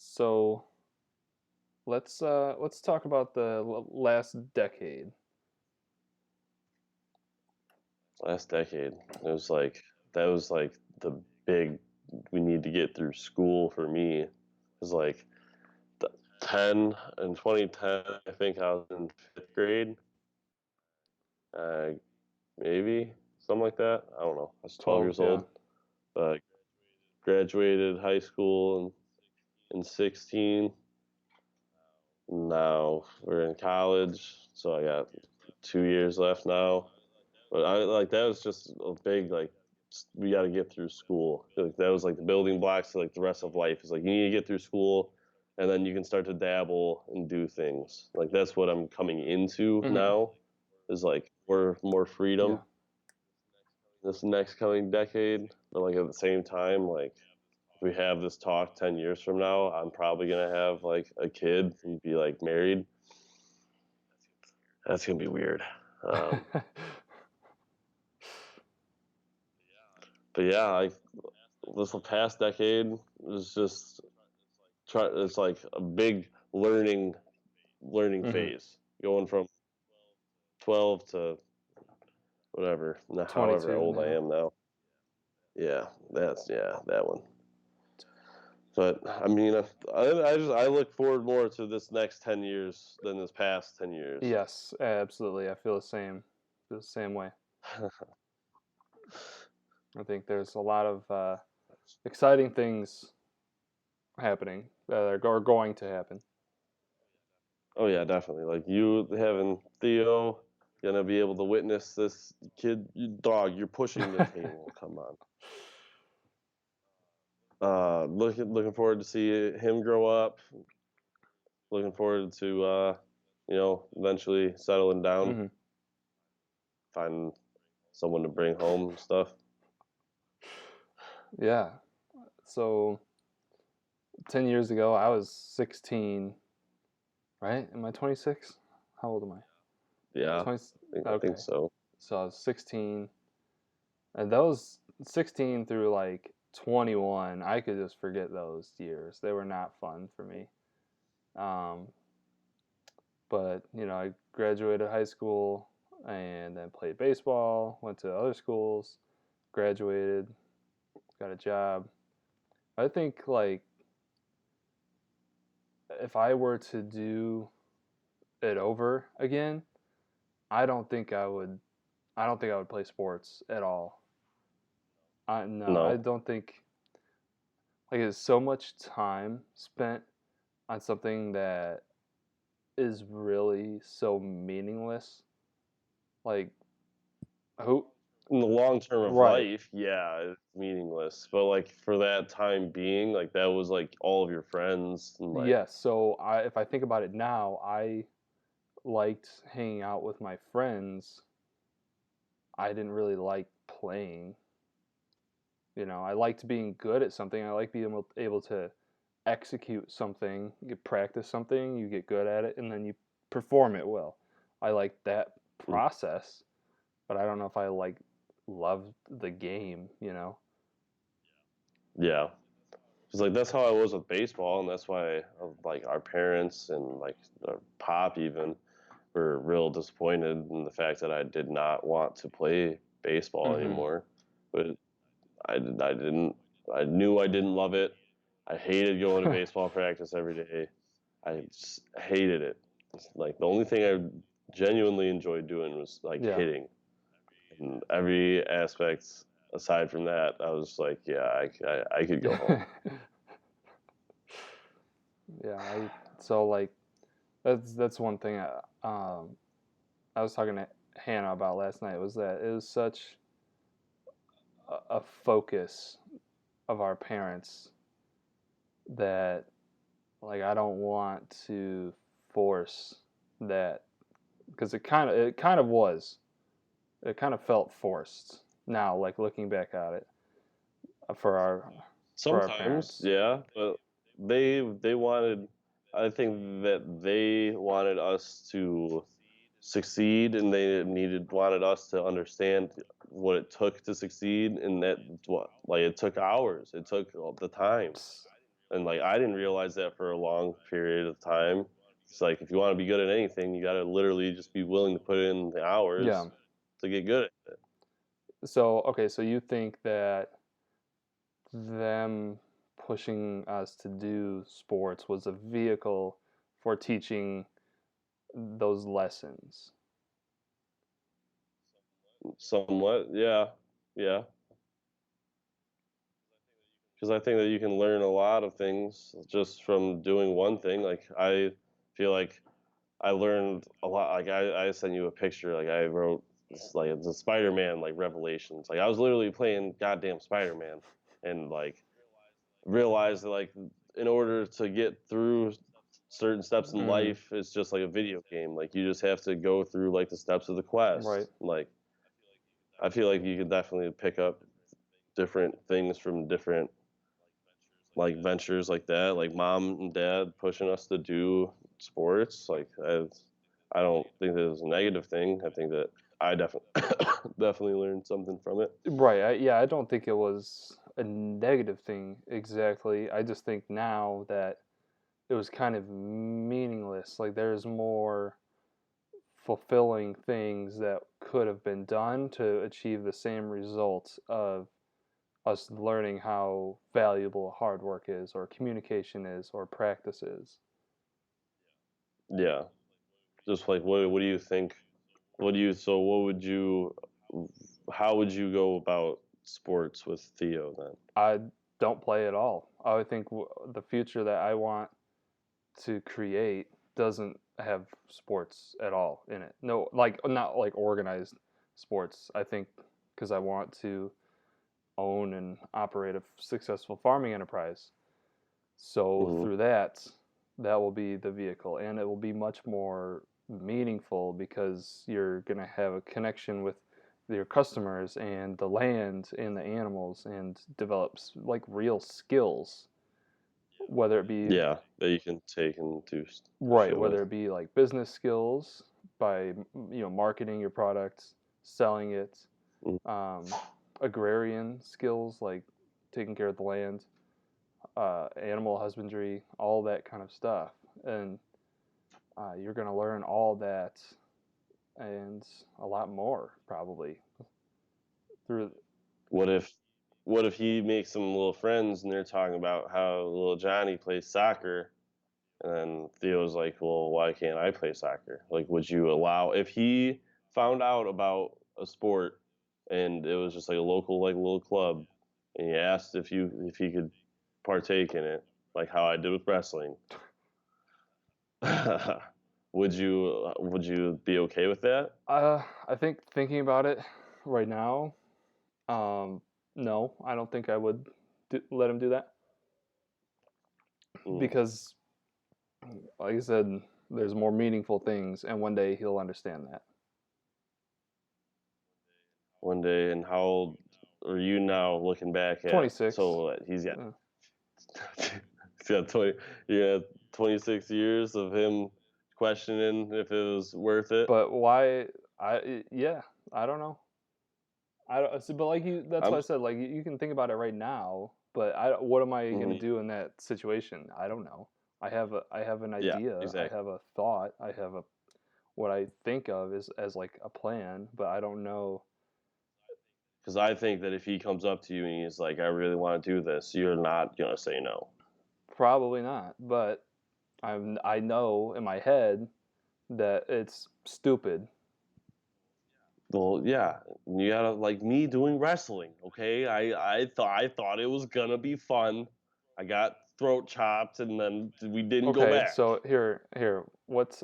So let's talk about the last decade. Last decade. It was like that was like the big we need to get through school for me. It was like 10 in 2010, I think I was in 5th grade. Uh, maybe something like that. I don't know. I was 12 12, years yeah. old. But graduated high school in 16. Now we're in college, so I got 2 years left now. But I like that was just a big we got to get through school. Like that was like the building blocks to like the rest of life. Is like you need to get through school, and then you can start to dabble and do things. Like that's what I'm coming into Hmm. now. Is like more Yeah. freedom this next coming decade. But like at the same time, like if we have this talk 10 years from now, I'm probably gonna have like a kid and be like married. That's gonna be weird. Um, but yeah, this past decade was just it's like a big learning Hmm. phase going from 12 to whatever, however 22, old I yeah. am now. Yeah, that one. But I mean, I look forward more to this next 10 years than this past 10 years. Yes, absolutely. I feel the same. Feel the same way. I think there's a lot of exciting things happening that are going to happen. Oh yeah, definitely. Like you having Theo gonna be able to witness this kid, you dog. You're pushing the table. Come on. Looking forward to see him grow up. Looking forward to eventually settling down, Hmm. finding someone to bring home and stuff. Yeah. So 10 years ago, I was 16, right? Am I 26? How old am I? Yeah, 20. I think Okay. so. So I was 16. And those 16 through like 21, I could just forget those years. They were not fun for me. Um, but, I graduated high school and then played baseball, went to other schools, graduated, got a job. I think, like, if I were to do it over again, I don't think I would. I don't think I would play sports at all. No, I No, don't think like it's so much time spent on something that is really so meaningless. Like who in the long term of right. life, yeah, it's meaningless. But like for that time being, like that was like all of your friends and like Yes, so if I think about it now, I liked hanging out with my friends. I didn't really like playing. I liked being good at something. I like being able to execute something. You practice something, you get good at it, and then you perform it well. I like that mm, process, but I don't know if I love the game. yeah. Because like that's how I was with baseball, and that's why like our parents and like our pop even were real disappointed in the fact that I did not want to play baseball Mhm. anymore. But I didn't. I knew I didn't love it. I hated going to baseball practice every day. I just hated it. It's like the only thing I genuinely enjoyed doing was like Yeah. hitting, and every aspect aside from that, I was like, yeah, I could go home. Yeah, so like that's one thing I was talking to Hannah about last night was that it was such a focus of our parents that like I don't want to force that because it kind of was. It kind of felt forced now like looking back at it for our Sometimes, parents. yeah, but they wanted. I think that they wanted us to succeed, and they wanted us to understand what it took to succeed, and that what like it took hours, it took all the time. and like I didn't realize that for a long period of time. It's like if you want to be good at anything, you got to literally just be willing to put in the Yeah. hours to get good at it. So, okay, so you think that them pushing us to do sports was a vehicle for teaching those lessons. Somewhat, yeah, yeah. Because I think that you can learn a lot of things just from doing one thing. Like I feel like I learned a lot. Like I sent you a picture. Like I wrote like the Spider-Man like revelations. Like I was literally playing goddamn Spider-Man, and like realized that like in order to get through certain steps in Mm, life, it's just like a video game. Like you just have to go through like the steps of the quest. right. Like I feel like you could definitely pick up different things from different like ventures like that, like mom and dad pushing us to do sports. Like I don't think that it's a negative thing. I think that I definitely definitely learned something from it. Right. Yeah, I don't think it was a negative thing exactly. I just think now that it was kind of meaningless. Like there's more fulfilling things that could have been done to achieve the same results of us learning how valuable hard work is, or communication is, or practice is. Yeah, just like what do you think? What do you so what would you how would you go about sports with Theo then? I don't play at all. I think the future that I want to create doesn't have sports at all in it. No, like not like organized sports. I think because I want to own and operate a successful farming enterprise. So Hmm. through that, that will be the vehicle, and it will be much more meaningful because you're going to have a connection with your customers and the land and the animals, and develops like real skills, whether it be Yeah, that you can take and do right, shit whether with. it be like business skills by marketing your products, selling it, Mm. um, agrarian skills like taking care of the land, animal husbandry, all that kind of stuff. And you're going to learn all that and a lot more probably through. What if he makes some little friends and they're talking about how little Johnny plays soccer, and then Theo's like, "Well, why can't I play soccer?" Like, would you allow if he found out about a sport and it was just like a local like little club, and you asked if he could partake in it, like how I did with wrestling, would you be okay with that? I think thinking about it right now, um, no, I don't think I would let him do that Mm. because, like I said, there's more meaningful things, and one day he'll understand that. One day, and how old are you now? Looking back at 26. he's got Uh, he's got 20 you got 26 years of him questioning if it was worth it. but why? Yeah, I don't know. I don't see, but like you, that's I'm why I said like you can think about it right now. But what am I gonna mhm, do in that situation? I don't know. I have an yeah, idea. I exactly. have a thought. I have a what I think of as like a plan, but I don't know. Because I think that if he comes up to you and he's like, "I really want to do this," you're not gonna say no. Probably not. But I know in my head that it's stupid. Well, yeah, you gotta like me doing wrestling. Okay, I thought it was gonna be fun. I got throat chopped, and then we didn't go Okay, back. so here, what's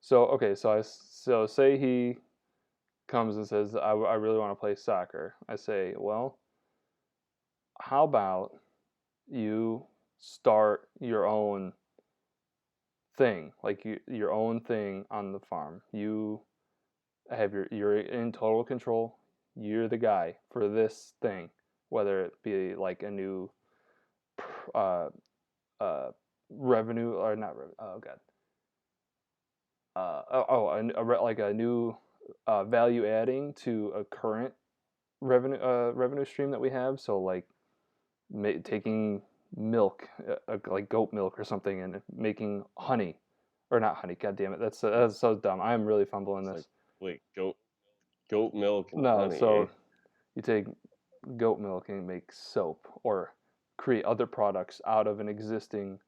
so okay, so say he comes and says, I really want to play soccer. I say, well, how about you start your own thing, like your own thing on the farm. You have you're in total control. You're the guy for this thing, whether it be like a new uh, uh, revenue or not revenue. Oh god. Like a new value adding to a current revenue stream that we have. So like taking milk, like goat milk or something, and making honey, or not honey. God damn it, that's so dumb. I am really fumbling It's like, this. wait, goat milk and No, honey, eh? so you take goat milk and make soap, or create other products out of an existing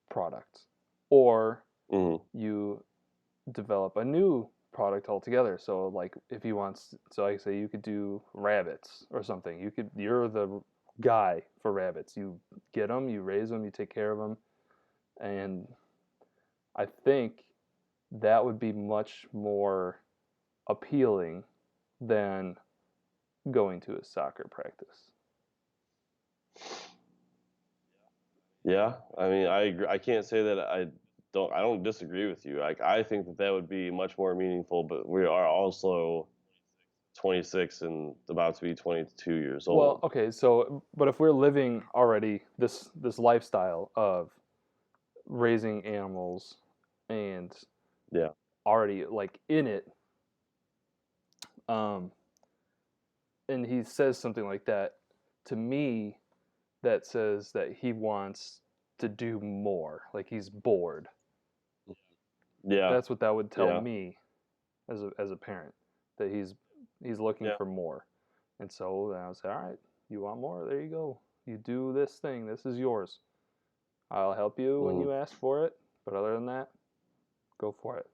product, or Mm-hmm. you develop a new product altogether. So like if you want, so I say you could do rabbits or something. You're the guy for rabbits. You get them, you raise them, you take care of them, and I think that would be much more appealing than going to a soccer practice. Yeah, I mean, I agree. I can't say that I don't disagree with you. Like, I think that that would be much more meaningful, but we are also 26 and about to be 22 years Well, old. okay, so but if we're living already this lifestyle of raising animals and Yeah. already like in it, um, and he says something like that to me, that says that he wants to do more, like he's bored. Yeah. That's what that would tell Yeah. me as a parent, that he's looking Yeah. for more. And so then I would say, all right, you want more? There you go. You do this thing. This is yours. I'll help you when Mm. you ask for it. But other than that, go for it.